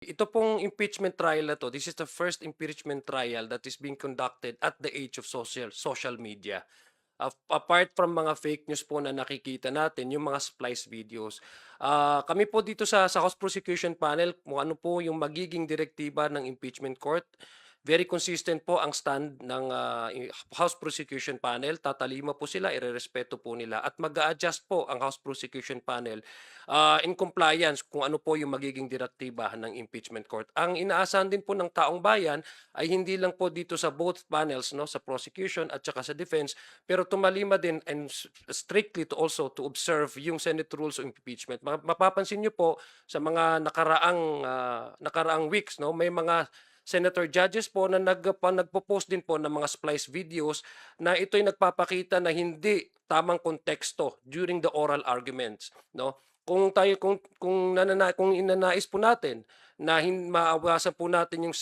Ito pong impeachment trial na 'to, this is the first impeachment trial that is being conducted at the age of social media. Apart from mga fake news po na nakikita natin, yung mga splice videos. Kami po dito sa House Prosecution Panel, kung ano po yung magiging direktiba ng impeachment court, very consistent po ang stand ng House Prosecution Panel. Tatalima po sila, irerespeto po nila at mag-a-adjust po ang House Prosecution Panel in compliance kung ano po yung magiging direktiba ng impeachment court. Ang inaasahan din po ng taong bayan ay hindi lang po dito sa both panels, no, sa prosecution at saka sa defense, pero tumalima din and strictly to also to observe yung Senate rules of impeachment. Mapapansin niyo po sa mga nakaraang weeks, no, may mga senator judges po na nagpo-post din po ng mga splice videos na ito'y nagpapakita na hindi tamang konteksto during the oral arguments, no? Kung inanais po natin na maawasan po natin yung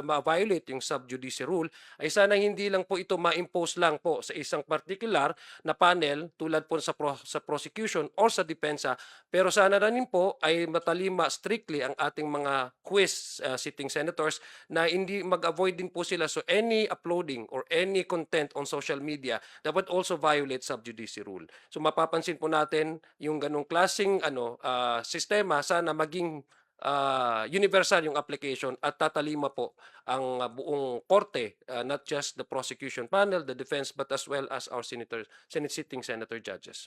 ma-violate yung sub judice rule, ay sana hindi lang po ito ma-impose lang po sa isang particular na panel tulad po sa prosecution or sa depensa, pero sana rin po ay matalima strictly ang ating mga quiz sitting senators na hindi mag-avoid din po sila, so any uploading or any content on social media that would also violate sub judice rule. So mapapansin po natin yung ganong klaseng sistema sana maging universal yung application at tatalima po ang buong korte, not just the prosecution panel, the defense, but as well as our Senate sitting senator judges.